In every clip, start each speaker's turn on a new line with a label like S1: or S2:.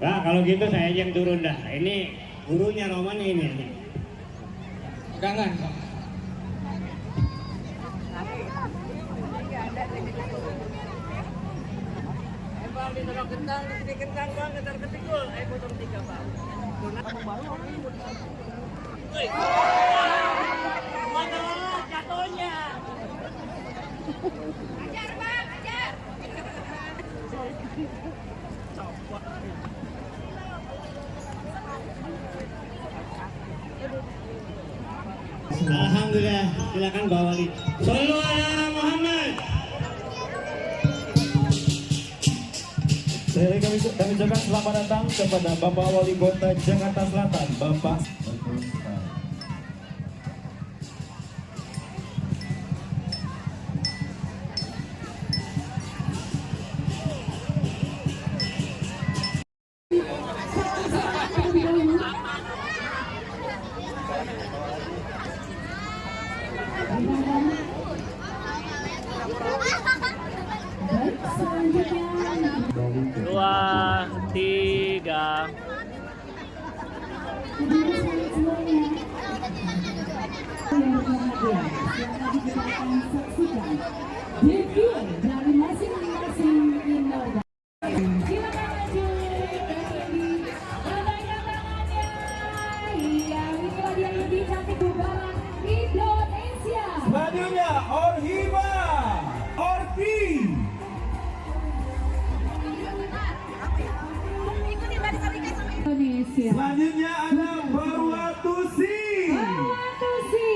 S1: Nah, kalau gitu saya yang turun dah. Ini gurunya Roman ini.
S2: Jangan. Bang, di tolong kentang, di kentang bang, ketar ketikul. Potong 3 bang. Mana jatuhnya?
S3: Ajar bang, ajar.
S1: Alhamdulillah, silakan Bapak Wali. Shallu ala Muhammad.
S4: Kami ucapkan selamat datang kepada Bapak Wali Kota Jakarta Selatan, Bapak.
S2: Dua, tiga.
S3: Debut dari masing-masing Inorga. Silakan maju lambaikan tangannya. Iya, inilah dia yang lebih cantik Barat Indonesia.
S4: Selanjutnya Orhiba Orti.
S3: Indonesia.
S4: Selanjutnya ada Barwatusi.
S3: Barwatusi.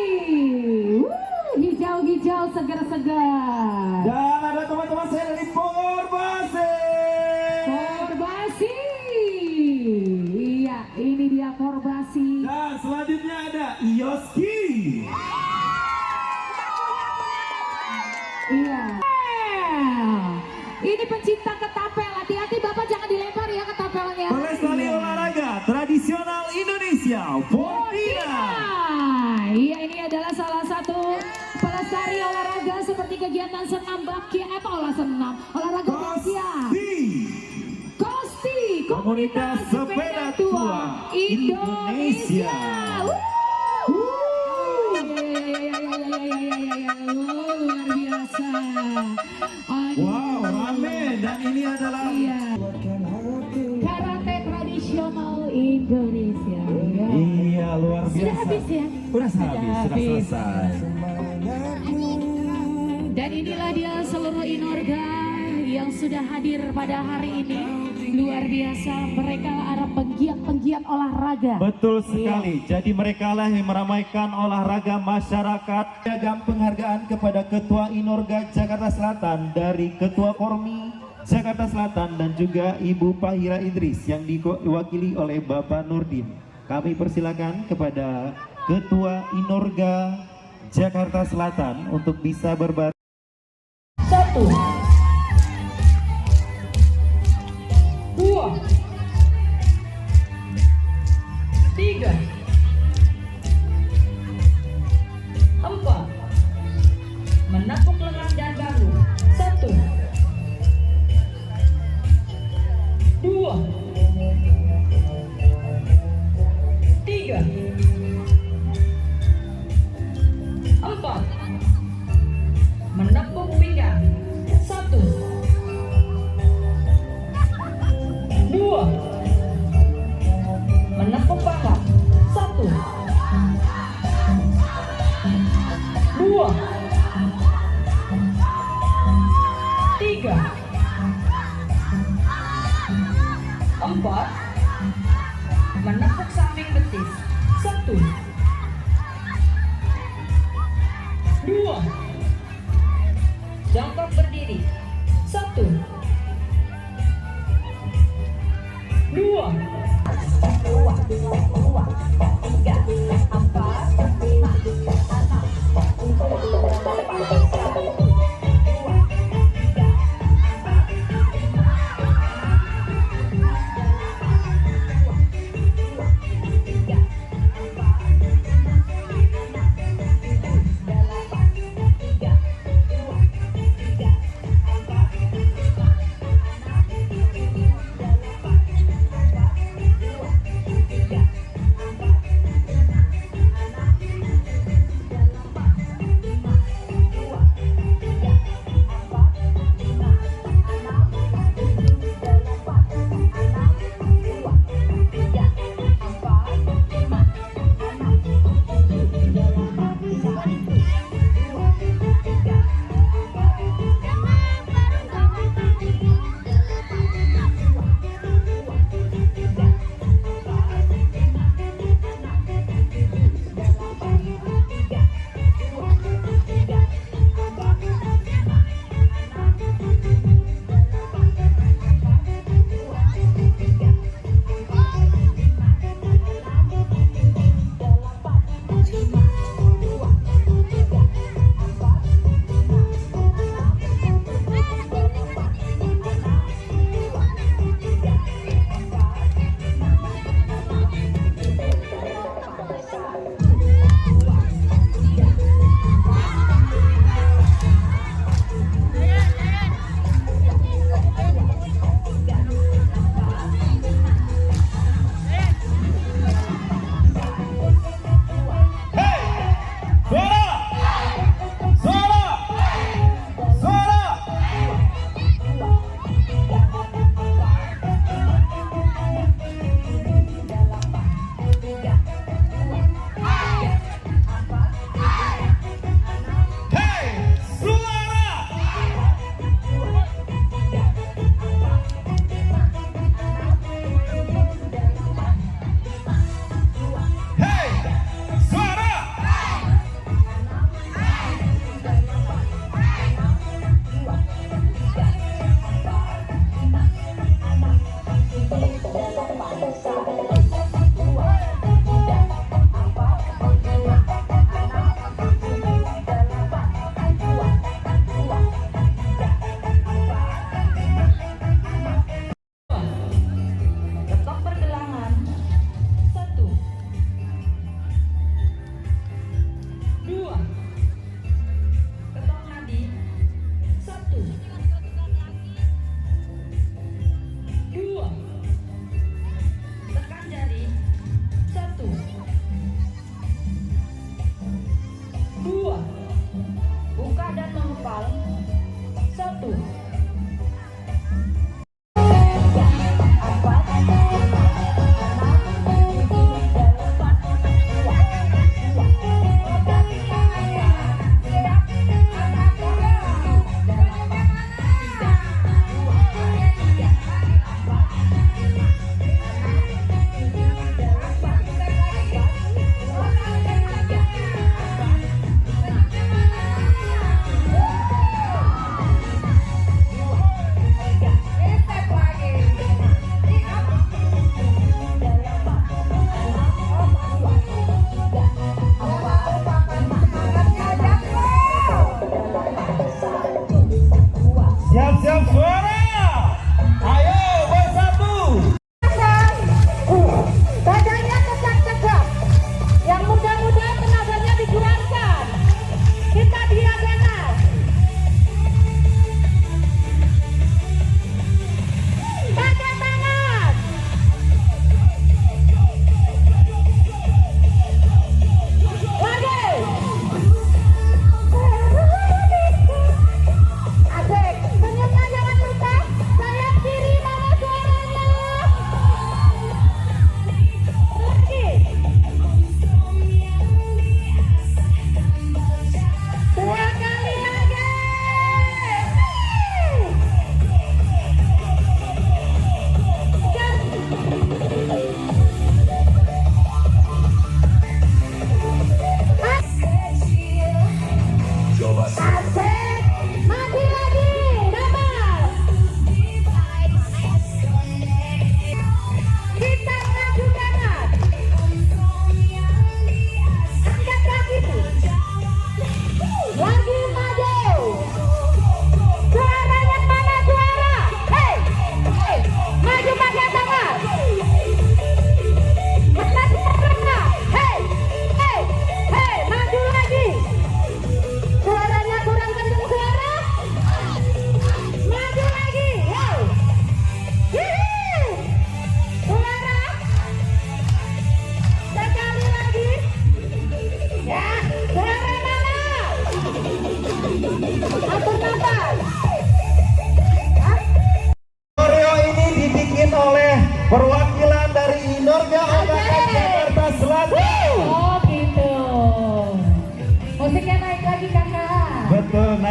S3: Hijau-hijau segar-segar.
S4: Dan ada teman-teman saya dari Korbasi.
S3: Korbasi. Iya, ini dia Korbasi.
S4: Dan selanjutnya ada Ioski.
S3: Iya. Ini pencinta ketapel. Hati-hati Bapak jangan dilempar ya ketapelnya.
S4: Pelestari olahraga tradisional Indonesia, Fortina.
S3: Iya, ini adalah salah satu pelestari olahraga seperti kegiatan senam bakya olahraga bakya. Kosti,
S4: Komunitas Sepeda Tua Indonesia.
S3: Luar biasa.
S4: Wow, rame, dan ini adalah
S3: Karate tradisional Indonesia.
S4: iya luar biasa.
S3: Sudah habis ya?
S4: Sudah selesai.
S3: Dan inilah dia seluruh Inorga yang sudah hadir pada hari ini. Luar biasa, mereka adalah penggiat-penggiat olahraga.
S4: Betul sekali. Jadi mereka lah yang meramaikan olahraga masyarakat. Piagam penghargaan kepada Ketua Inorga Jakarta Selatan dari Ketua Kormi Jakarta Selatan dan juga Ibu Pahira Idris yang diwakili oleh Bapak Nurdin. Kami persilakan kepada Ketua Inorga Jakarta Selatan untuk bisa berbaris.
S3: 1, 2, 3, 4. Menepuk lengan dan bahu. 1, 2, 3, 4. Menepuk pinggang. 1, 2. Menepuk paha. 1, 2, 3, 4. Menepuk samping betis. 1, 2. Jongkok berdiri. 1, 2, 3, 4, 5, 6, 7,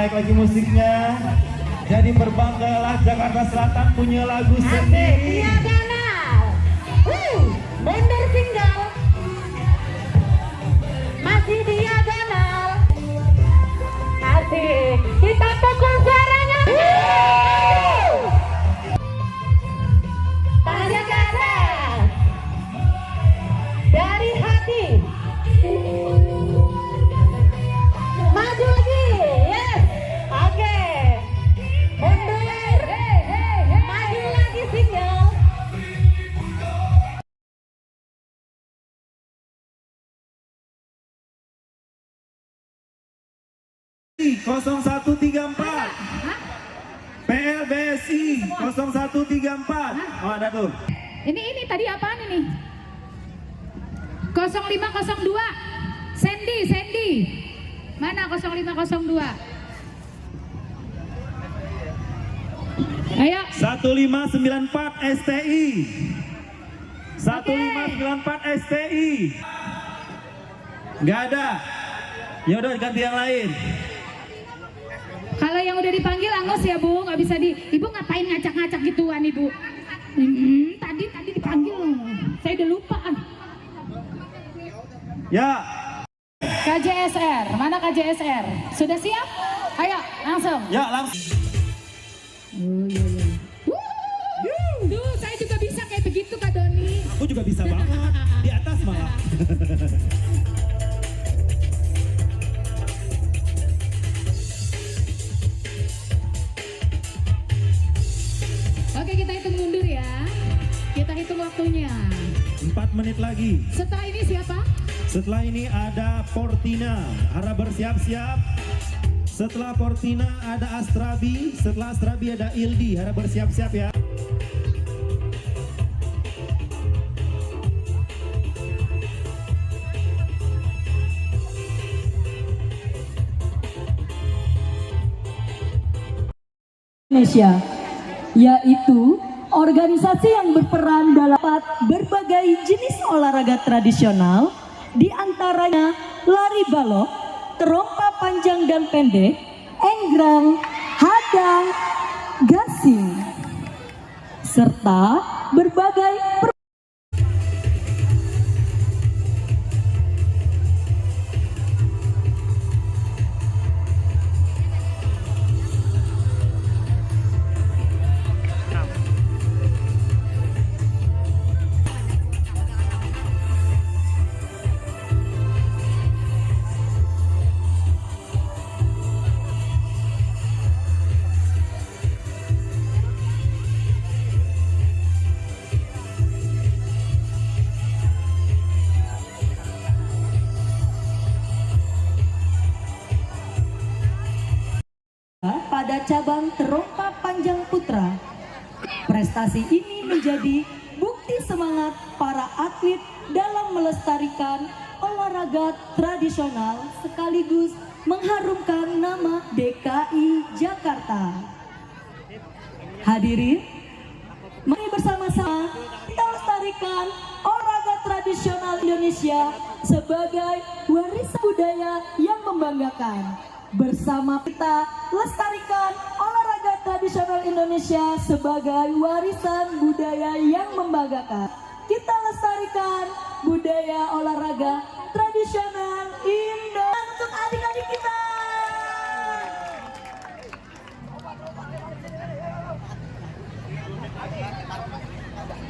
S4: naik lagi musiknya. Jadi berbanggalah Jakarta Selatan punya lagu sendiri.
S3: Diagonal. Mundur tinggal. Masih diagonal. Asik. Kita pukul suaranya. Tangan ke atas. Dari hati. Maju lagi. Yes. Oke. Mundur. Maju lagi single.
S4: (0134) PLBSI 0134. Oh, ada tuh.
S3: Ini tadi apaan ini? 0502. Sandy. Mana 0502? Ayo.
S4: 1594 STI. 1594 STI. Nggak ada. Ya udah ganti yang lain.
S3: Kalau yang udah dipanggil angus ya Bu, nggak bisa Ibu ngapain ngacak-ngacak gituan Ibu? Tadi dipanggil, saya udah lupa.
S4: Ya.
S3: KJSR, mana KJSR? Sudah siap? Ayo, langsung.
S4: Ya, langsung.
S3: Tuh, saya juga bisa kayak begitu Kak Doni.
S4: Aku juga bisa banget. Di atas malah.
S3: Oke, kita hitung mundur ya. Kita hitung waktunya.
S4: 4 menit lagi.
S3: Setelah ini siapa?
S4: Setelah ini ada Portina. Harap bersiap-siap. Setelah Portina ada Astrabi. Setelah Astrabi ada Ildi. Harap bersiap-siap ya.
S5: Indonesia, yaitu organisasi yang berperan dalam berbagai jenis olahraga tradisional, di antaranya lari balok, terompa panjang dan pendek, enggrang, hadang, gasing, serta berbagai pada cabang terompa panjang putra. Prestasi ini menjadi bukti semangat para atlet dalam melestarikan olahraga tradisional sekaligus mengharumkan nama DKI Jakarta. Hadirin, mari bersama-sama kita lestarikan olahraga tradisional Indonesia sebagai warisan budaya yang membanggakan. Bersama kita lestarikan olahraga tradisional Indonesia sebagai warisan budaya yang membanggakan. Kita lestarikan budaya olahraga tradisional Indonesia untuk adik-adik kita.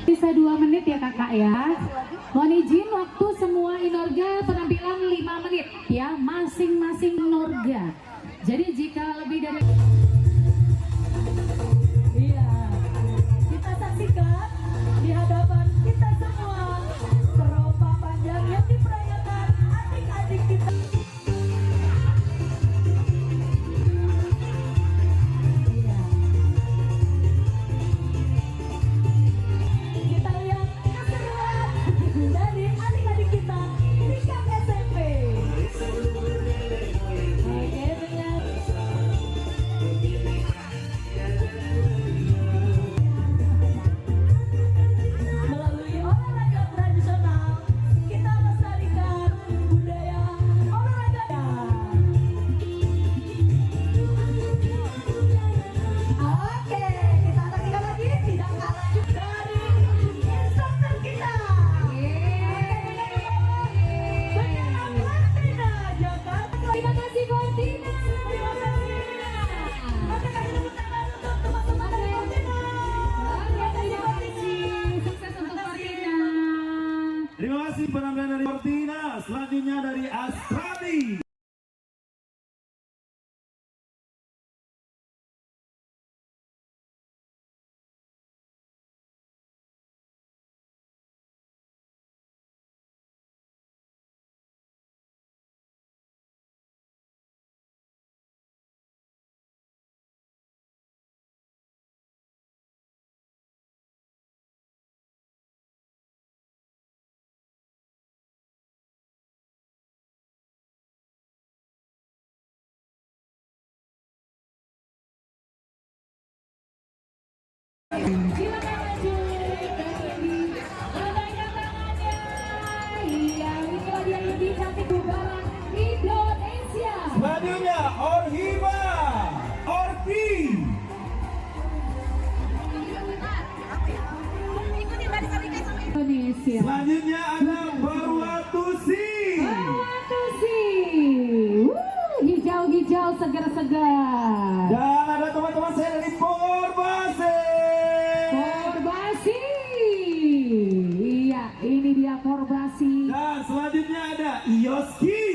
S3: Bisa 2 menit ya kakak ya. Mohon izin waktu semua Inorga penampilan 5 menit ya, masing-masing Inorga. Jadi jika lebih dari
S5: Kita saksikan di hadapan kita semua terompa panjang yang diperagakan adik-adik kita. Kita lihat keseruan.
S4: Terima kasih penampilan dari Martina. Selanjutnya dari Astradi.
S3: Silakan maju dari lambaikan tangannya. Iya, itulah dia yang lebih cantik bubaran Indonesia.
S4: Selanjutnya Orhiba Orki.
S3: Indonesia.
S4: Selanjutnya ada Barwatusi.
S3: Barwatusi. Hijau-hijau segar-segar.
S4: Dan ada teman-teman saya dari Porbasi.
S3: Porbasi. Iya, ini dia Porbasi.
S4: Dan selanjutnya ada Ioski.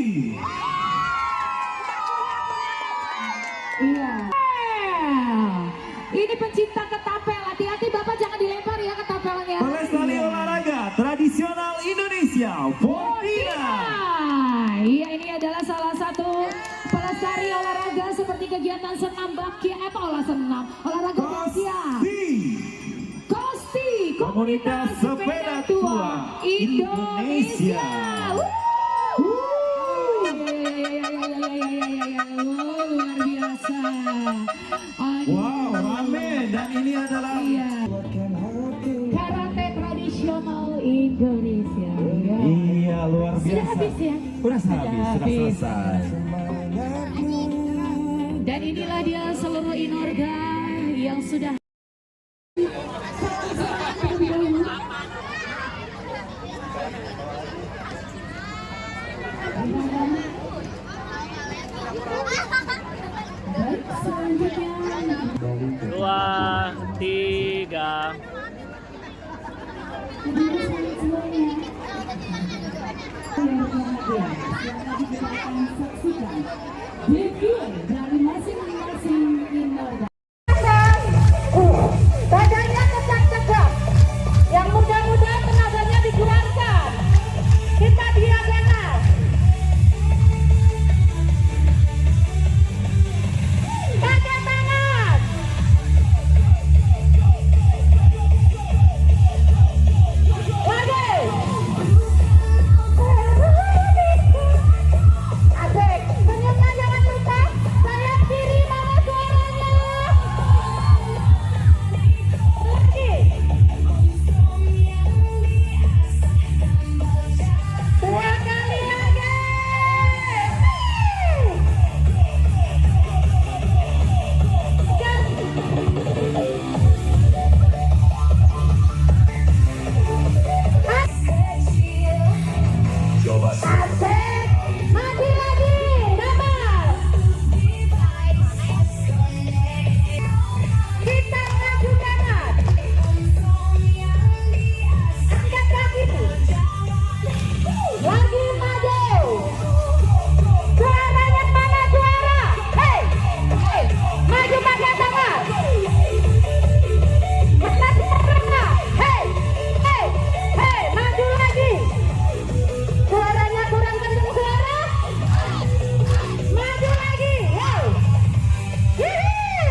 S3: Iya. Ini pencinta ketapel. Hati-hati Bapak jangan dilempar ya ketapelnya.
S4: Pelestari olahraga tradisional Indonesia, Fortina.
S3: Iya, ini adalah salah satu pelestari olahraga seperti kegiatan senam bakya, olahraga bakya. Kosti,
S4: Komunitas Sepeda Tua Indonesia.
S3: Luar biasa.
S4: Wow, rame. Dan ini adalah
S3: Karate tradisional Indonesia.
S4: iya, luar biasa.
S3: Sudah habis ya?
S4: Sudah selesai.
S3: Dan inilah dia seluruh Inorga yang sudah selanjutnya
S2: 2, 3.
S3: review dari masing-masing Inorga.
S5: Badannya tegak-tegak, yang muda-muda tenaganya dikeluarkan. Kita diagonal. Pakai tangan. Lagi. Asik. Senyumnya jangan lupa. Sayap kiri mana suaranya? Lagi. Dua kali lagi. Asik. Maju lagi. Double. Kita maju kanan. Angkat kaki. Lagi maju. Suaranya mana suara? Hei, hei, maju pakai tangan. Mana suara? Hei, hei, hei, maju lagi. Suaranya kurang kencang suara. Maju lagi. Hei. Hihi.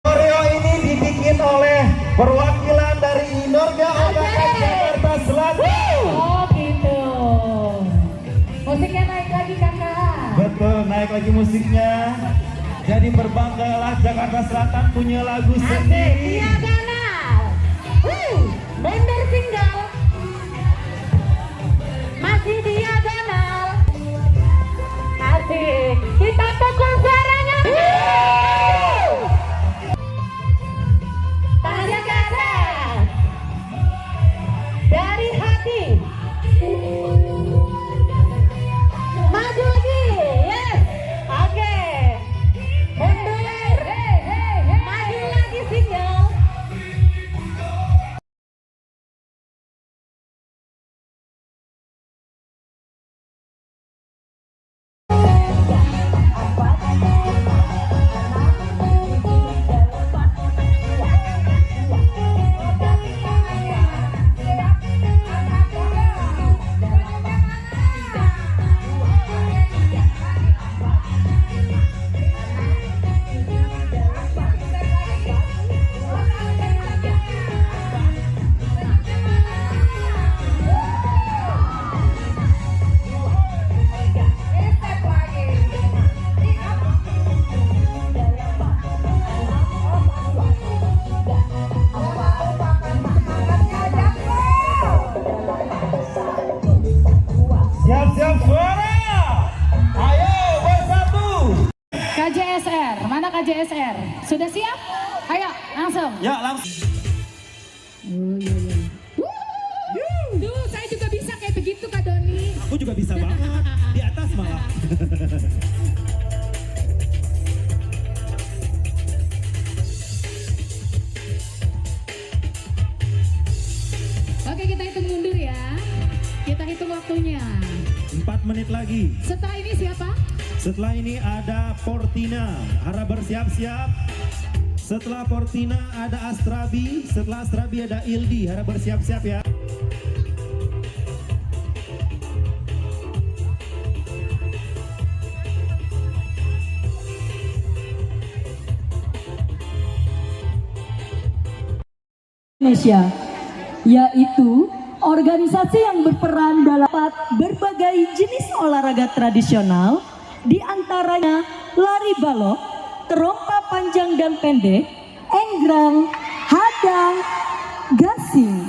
S4: Koreo ini dibikin oleh perwakilan dari Inorga Angkatan Jakarta Selatan.
S3: Oh gitu. Musiknya naik lagi kakak.
S4: Betul, naik lagi musiknya. Jadi berbanggalah Jakarta Selatan punya lagu
S5: Asik,
S4: sendiri.
S5: diagonal. Bender single. Masih diagonal. Asik. Kita pukul suaranya. Tangannya ke atas. Dari hati.
S3: JSR. Sudah siap? Ayo, langsung.
S4: Ya, langsung.
S3: Oh iya iya. Tuh, saya juga bisa kayak begitu Kak Doni.
S4: Aku juga bisa banget. Di atas malah.
S3: Oke, kita hitung mundur ya. Kita hitung waktunya.
S4: 4 menit lagi.
S3: Setelah ini siapa?
S4: Setelah ini ada Portina. Harap bersiap-siap. Setelah Portina ada Astrabi. Setelah Astrabi ada Ildi. Harap bersiap-siap ya.
S5: Indonesia, yaitu organisasi yang berperan dalam berbagai jenis olahraga tradisional, diantaranya lari balok, terompa panjang dan pendek, enggrang, hadang, gasing,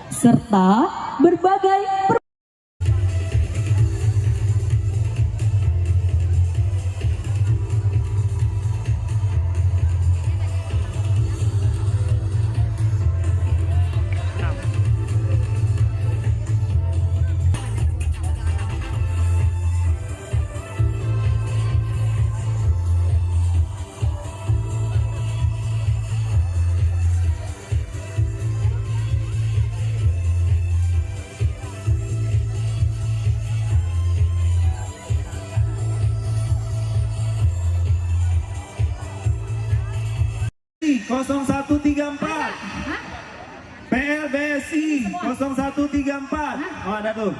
S5: serta berbagai
S4: Kosong 0134 PLBSI 0134. Oh ada tuh.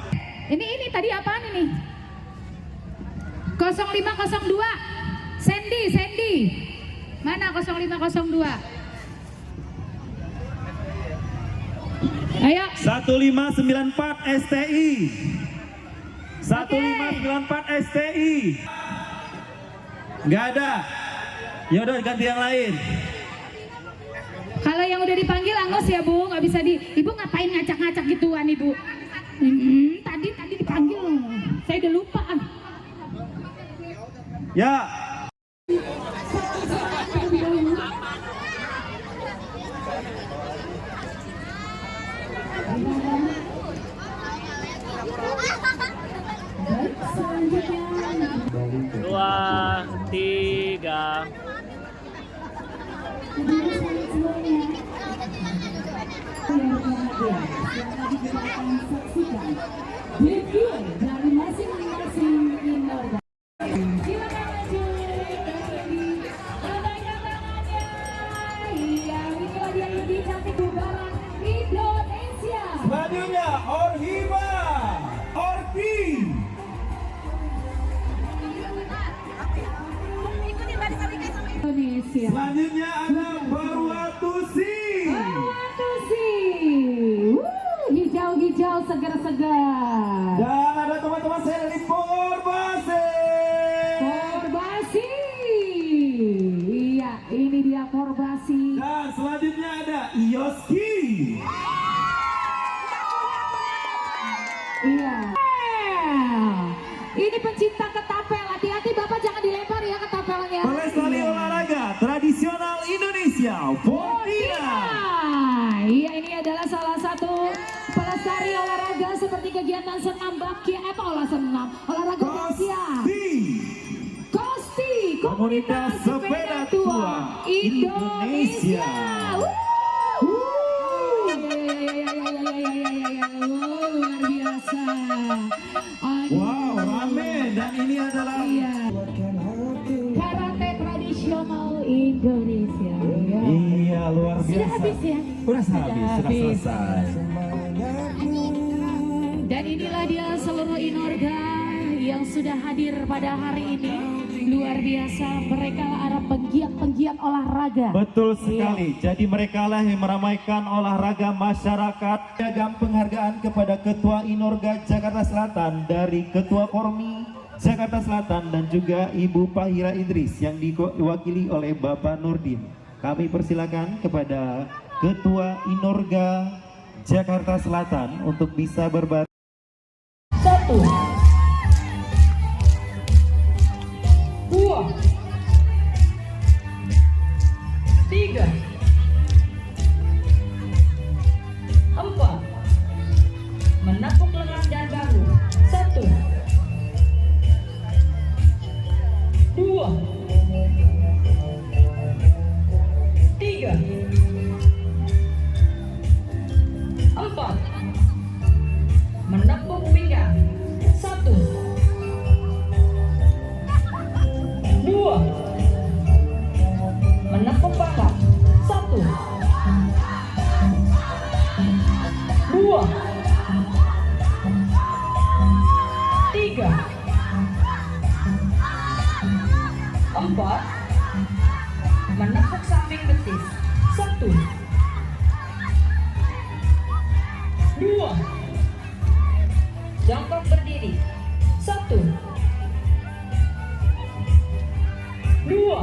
S3: Ini tadi apaan ini? 0502. Sandy. Mana 0502? Ayo.
S4: 1594 STI. 1594 STI. Nggak ada. Yaudah ganti yang lain.
S3: Kalau yang udah dipanggil angus ya Bu, nggak bisa Ibu ngapain ngacak-ngacak gituan Ibu? Tadi dipanggil, saya udah lupa.
S4: Ya.
S2: Dua, tiga.
S3: Review dari masing-masing Inorga. Silakan maju. Lambaikan tangannya. Iya, inilah dia yang lebih cantik bubaran Indonesia.
S4: Selanjutnya Orhiba. Orpi.
S3: Indonesia.
S4: Selanjutnya ada Barwatusi.
S3: Hijau-hijau segar-segar.
S4: Dan ada teman-teman saya dari Porbasi.
S3: Porbasi. Iya, ini dia Porbasi.
S4: Dan selanjutnya ada Ioski.
S3: Iya. Ini pencinta ketapel. Hati-hati Bapak jangan dilempar ya ketapelnya.
S4: Pelestari olahraga tradisional Indonesia, Portina.
S3: Iya, ini adalah salah satu pelestari olahraga seperti kegiatan senam bakya, olahraga bakya. Kosti,
S4: Komunitas Sepeda Tua Indonesia.
S3: Luar biasa.
S4: Wow, rame. Dan ini adalah
S3: Karate tradisional Indonesia.
S4: iya luar biasa.
S3: Sudah habis ya?
S4: Sudah selesai.
S3: Dan inilah dia seluruh Inorga yang sudah hadir pada hari ini. Luar biasa, mereka adalah penggiat-penggiat olahraga.
S4: Betul sekali. Jadi mereka lah yang meramaikan olahraga masyarakat. Piagam penghargaan kepada Ketua Inorga Jakarta Selatan dari Ketua Kormi Jakarta Selatan dan juga Ibu Pahira Idris yang diwakili oleh Bapak Nurdin. Kami persilakan kepada Ketua Inorga Jakarta Selatan untuk bisa berbagi.
S5: 1, 2, Menepuk pinggang. 1 2 menepuk pangkal. 1 2 3 4 menepuk samping betis. 1 2 jongkok berdiri. 1 2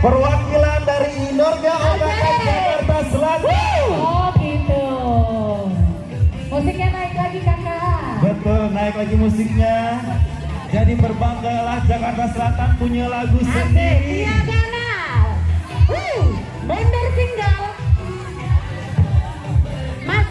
S4: perwakilan dari Inorga Odakan Jakarta Selatan.
S3: Oh gitu. Musiknya naik lagi kakak.
S4: Betul, naik lagi musiknya. Jadi berbanggalah Jakarta Selatan punya lagu sendiri.
S3: Iya kanal. Bonder single. Mas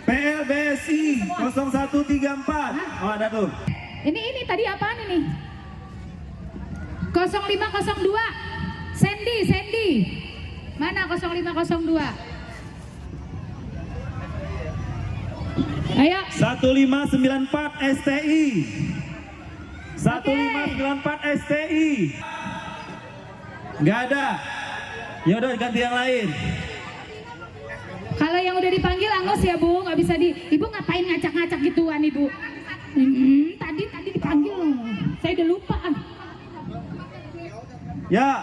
S4: PLBSI 0134. Oh, ada tuh.
S3: Ini tadi apaan ini? 0502. Sandy. Mana 0502? Ayo.
S4: 1594 STI. 1594 STI. Nggak ada. Ya udah ganti yang lain.
S3: Kalau yang udah dipanggil angus ya Bu, nggak bisa Ibu ngapain ngacak-ngacak gituan Ibu? Tadi dipanggil, saya udah lupa.
S4: Ya.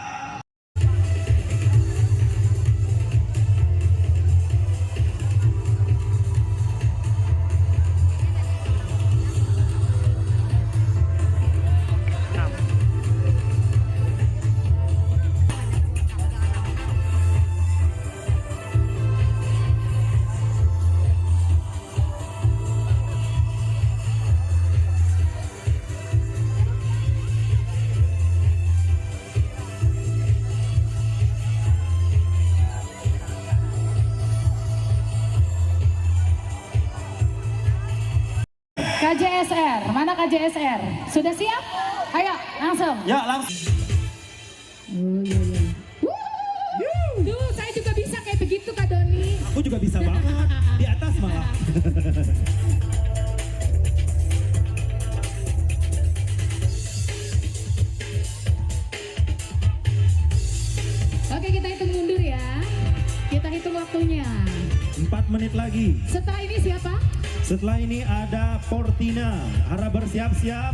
S3: KJSR, mana KJSR? Sudah siap? Ayo, langsung.
S4: Ya, langsung.
S3: Oh iya. Duh, saya juga bisa kayak begitu Kak Doni.
S4: Aku juga bisa banget. Di atas malah.
S3: Oke, kita hitung mundur ya. Kita hitung waktunya.
S4: 4 menit lagi.
S3: Setelah ini siapa?
S4: Setelah ini ada Portina, harap bersiap-siap.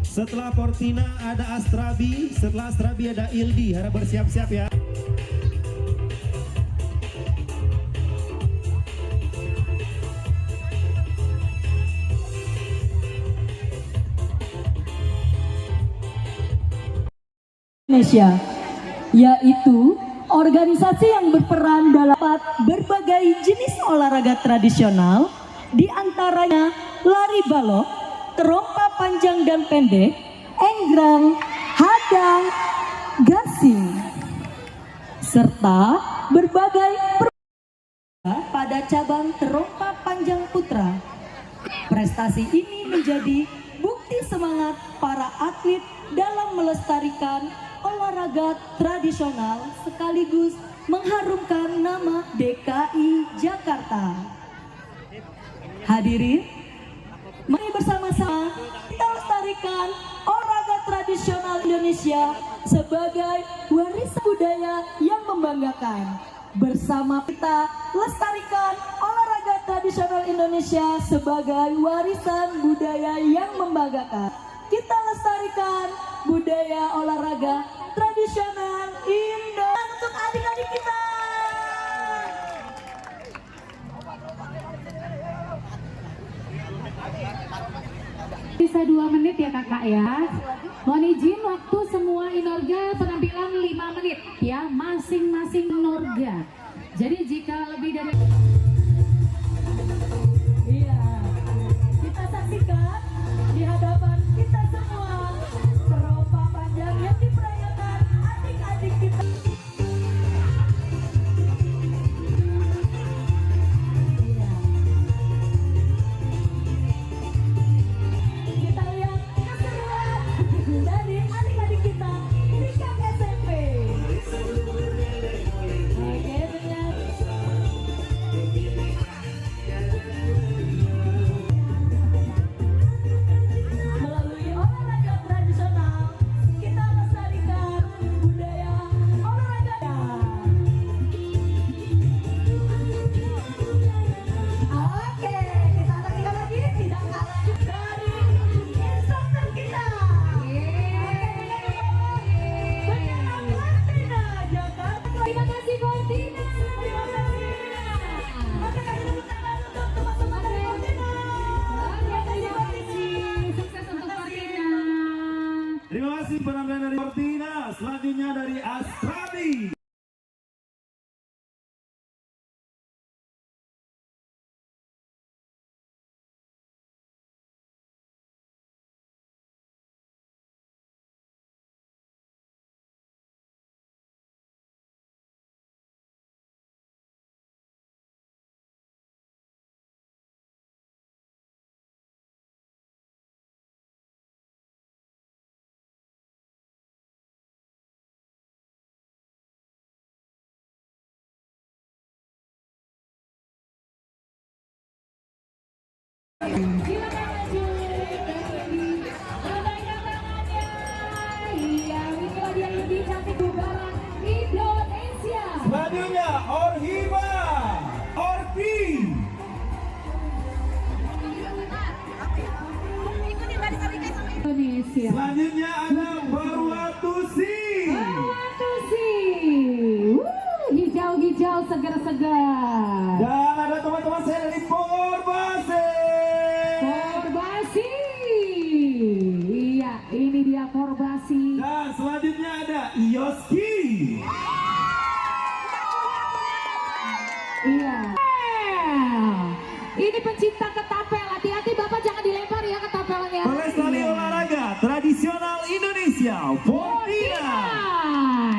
S4: Setelah Portina ada Astrabi, setelah Astrabi ada Ildi, harap bersiap-siap ya.
S5: Indonesia, yaitu organisasi yang berperan dalam berbagai jenis olahraga tradisional, di antaranya lari balok, terompa panjang dan pendek, enggrang, hadang, gasing, serta berbagai pada cabang terompa panjang putra. Prestasi ini menjadi bukti semangat para atlet dalam melestarikan olahraga tradisional sekaligus mengharumkan nama DKI Jakarta. Hadirin, mari bersama-sama kita lestarikan olahraga tradisional Indonesia sebagai warisan budaya yang membanggakan. Bersama kita lestarikan olahraga tradisional Indonesia sebagai warisan budaya yang membanggakan. Kita lestarikan budaya olahraga tradisional Indonesia untuk adik-adik kita.
S3: Bisa 2 menit ya kakak ya. Mohon izin waktu semua Inorga penampilan 5 menit ya, masing-masing Inorga. Jadi jika lebih dari
S5: Iya, kita saksikan di hadapan kita semua terompa panjang yang diperagakan adik-adik kita. Iya. Kita lihat keseruan dari adik-adik kita di KK SMP. Oke, benar. Melalui olahraga tradisional, kita lestarikan budaya olahraga. Oke, kita saksikan lagi tidak kalah dari instruktur kita. Bendera Portina Jakarta.
S3: terima kasih Portina.
S5: Terima kasih. Oke, kasih tepuk tangan untuk teman-teman dari Portina. Terima kasih, Portina.
S3: Sukses untuk Portina.
S4: Terima kasih penampilan dari Portina. Selanjutnya dari Astrabi.
S3: Silakan maju. Lambaikan tangannya. Iya, inilah dia yang lebih cantik bubaran Indonesia.
S4: Selanjutnya Orhiba, Orpi.
S3: Indonesia.
S4: Selanjutnya ada Barwatusi.
S3: Barwatusi. Hijau-hijau segar-segar.
S4: Dan ada teman-teman saya dari Korbasi.
S3: Korbasi. Iya, ini dia Korbasi.
S4: Dan selanjutnya ada Yoski.
S3: Iya. Ini pencinta ketapel. Hati-hati Bapak jangan dilempar ya ketapelnya.
S4: Pelestari olahraga tradisional Indonesia, Fortina.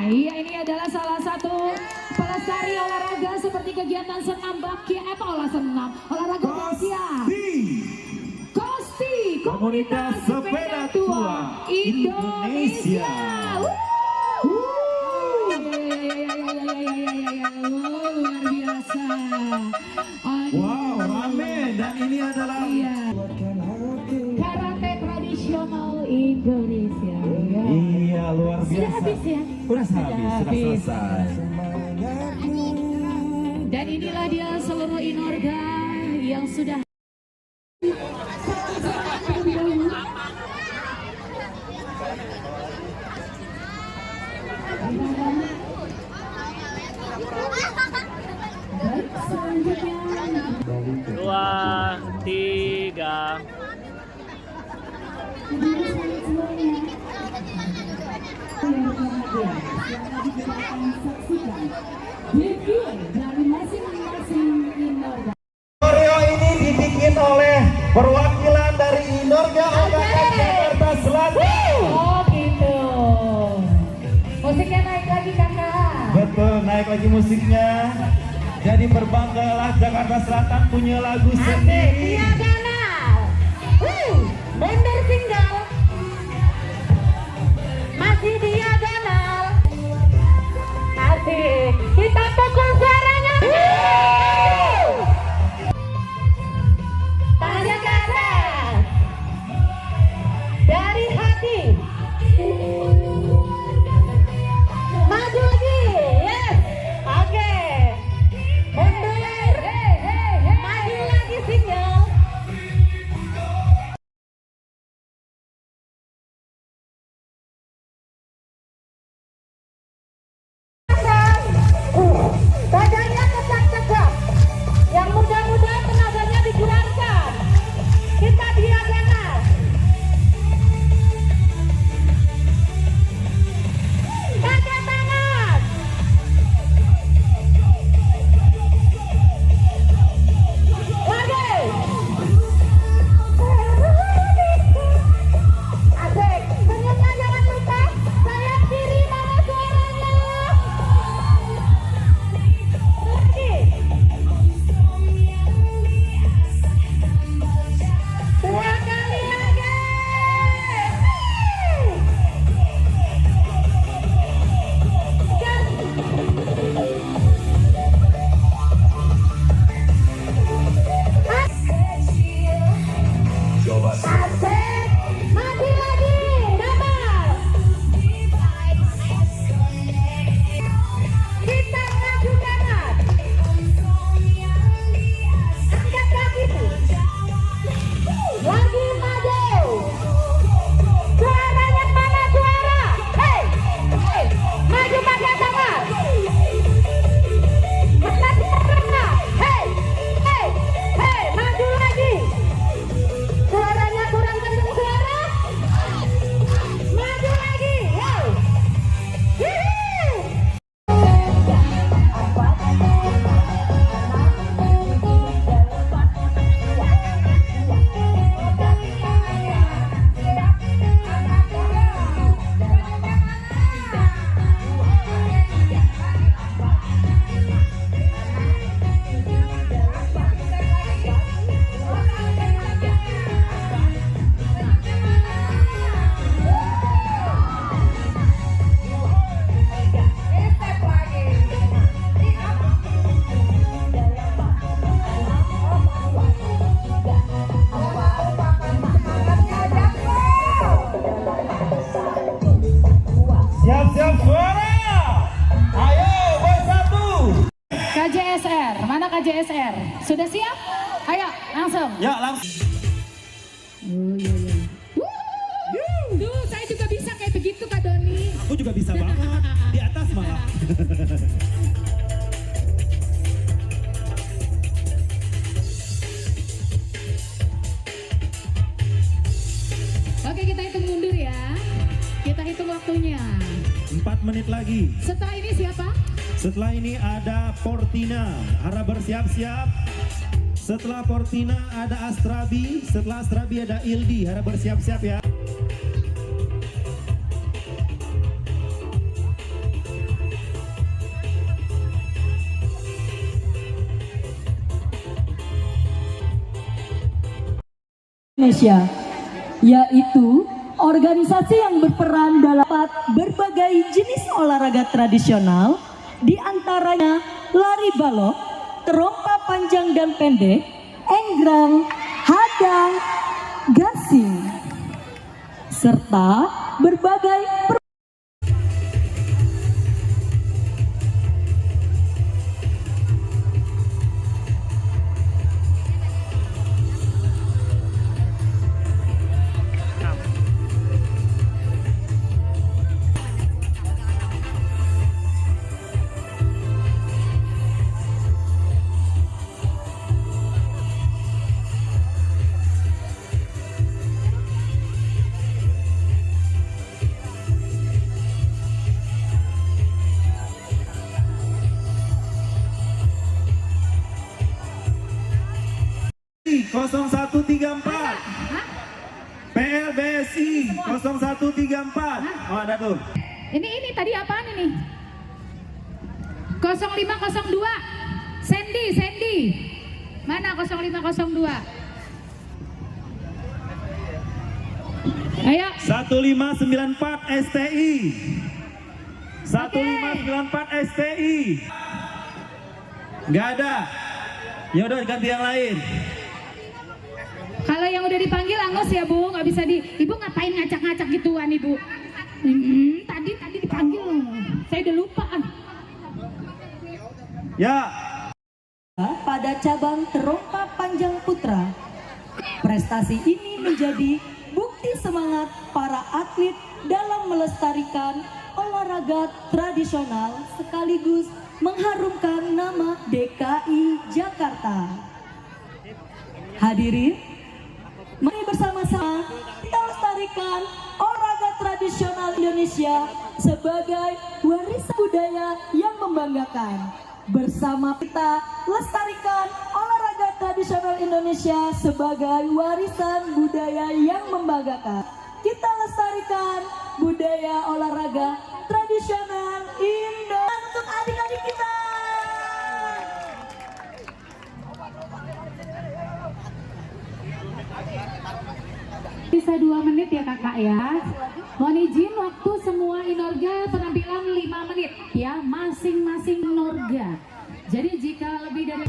S3: Iya, ini adalah salah satu pelestari olahraga seperti kegiatan senam bakya, olahraga bakya. Kosti,
S4: Komunitas Sepeda Tua Indonesia.
S3: Luar biasa.
S4: Wow, rame, dan ini adalah
S3: Iya. Karate tradisional Indonesia. Iya.
S4: iya luar
S3: Sudah
S4: biasa.
S3: habis ya?
S4: Sudah selesai.
S3: Dan inilah dia seluruh Inorga yang sudah baik, selanjutnya
S2: 2, 3.
S3: review dari masing-masing Inorga.
S4: Koreo ini dibikin oleh perwakilan dari Inorga Ogakan Jakarta Selatan.
S3: Oh gitu. Musiknya naik lagi kakak.
S4: Betul, naik lagi musiknya. Jadi berbanggalah Jakarta Selatan punya lagu sendiri.
S3: Diagonal. Mundur tinggal. Masih diagonal. Asik. Kita pukul suaranya. Tangannya ke atas. Dari hati. Maju lagi. Yes. Oke. Mundur. Maju lagi single. Sudah siap? Ayo, langsung.
S4: Ya, langsung.
S3: Oh iya iya. Tuh, saya juga bisa kayak begitu Kak Doni.
S4: Aku juga bisa banget. Di atas malah.
S3: Oke, kita hitung mundur ya. Kita hitung waktunya.
S4: 4 menit lagi.
S3: Setelah ini siapa?
S4: Setelah ini ada Portina. Harap bersiap-siap. Setelah Portina ada Astrabi. Setelah Astrabi ada Ildi. Harap bersiap-siap ya.
S5: Indonesia, yaitu organisasi yang berperan dalam berbagai jenis olahraga tradisional, di antaranya lari balok, terompa panjang dan pendek, enggrang, hadang, gasing, serta berbagai
S4: Kosong 0134 PLBSI 0134. Oh, ada tuh.
S3: Ini tadi apaan ini? 0502 Sandy. Mana 0502? Ayo.
S4: 1594 STI. 1594 STI. Nggak ada. Ya udah ganti yang lain.
S3: Kalau yang udah dipanggil angus ya Bu, nggak bisa Ibu ngapain ngacak-ngacak gituan Ibu? Tadi dipanggil, saya udah lupa.
S4: Ya.
S5: pada cabang terompa panjang putra. Prestasi ini menjadi bukti semangat para atlet dalam melestarikan olahraga tradisional sekaligus mengharumkan nama DKI Jakarta. Hadirin, mari bersama-sama kita lestarikan olahraga tradisional Indonesia sebagai warisan budaya yang membanggakan. Bersama kita lestarikan olahraga tradisional Indonesia sebagai warisan budaya yang membanggakan. Kita lestarikan budaya olahraga tradisional Indonesia untuk adik-adik kita.
S3: Bisa 2 menit ya kakak ya. Mohon izin waktu semua Inorga penampilan 5 menit ya masing-masing Inorga. Jadi jika lebih dari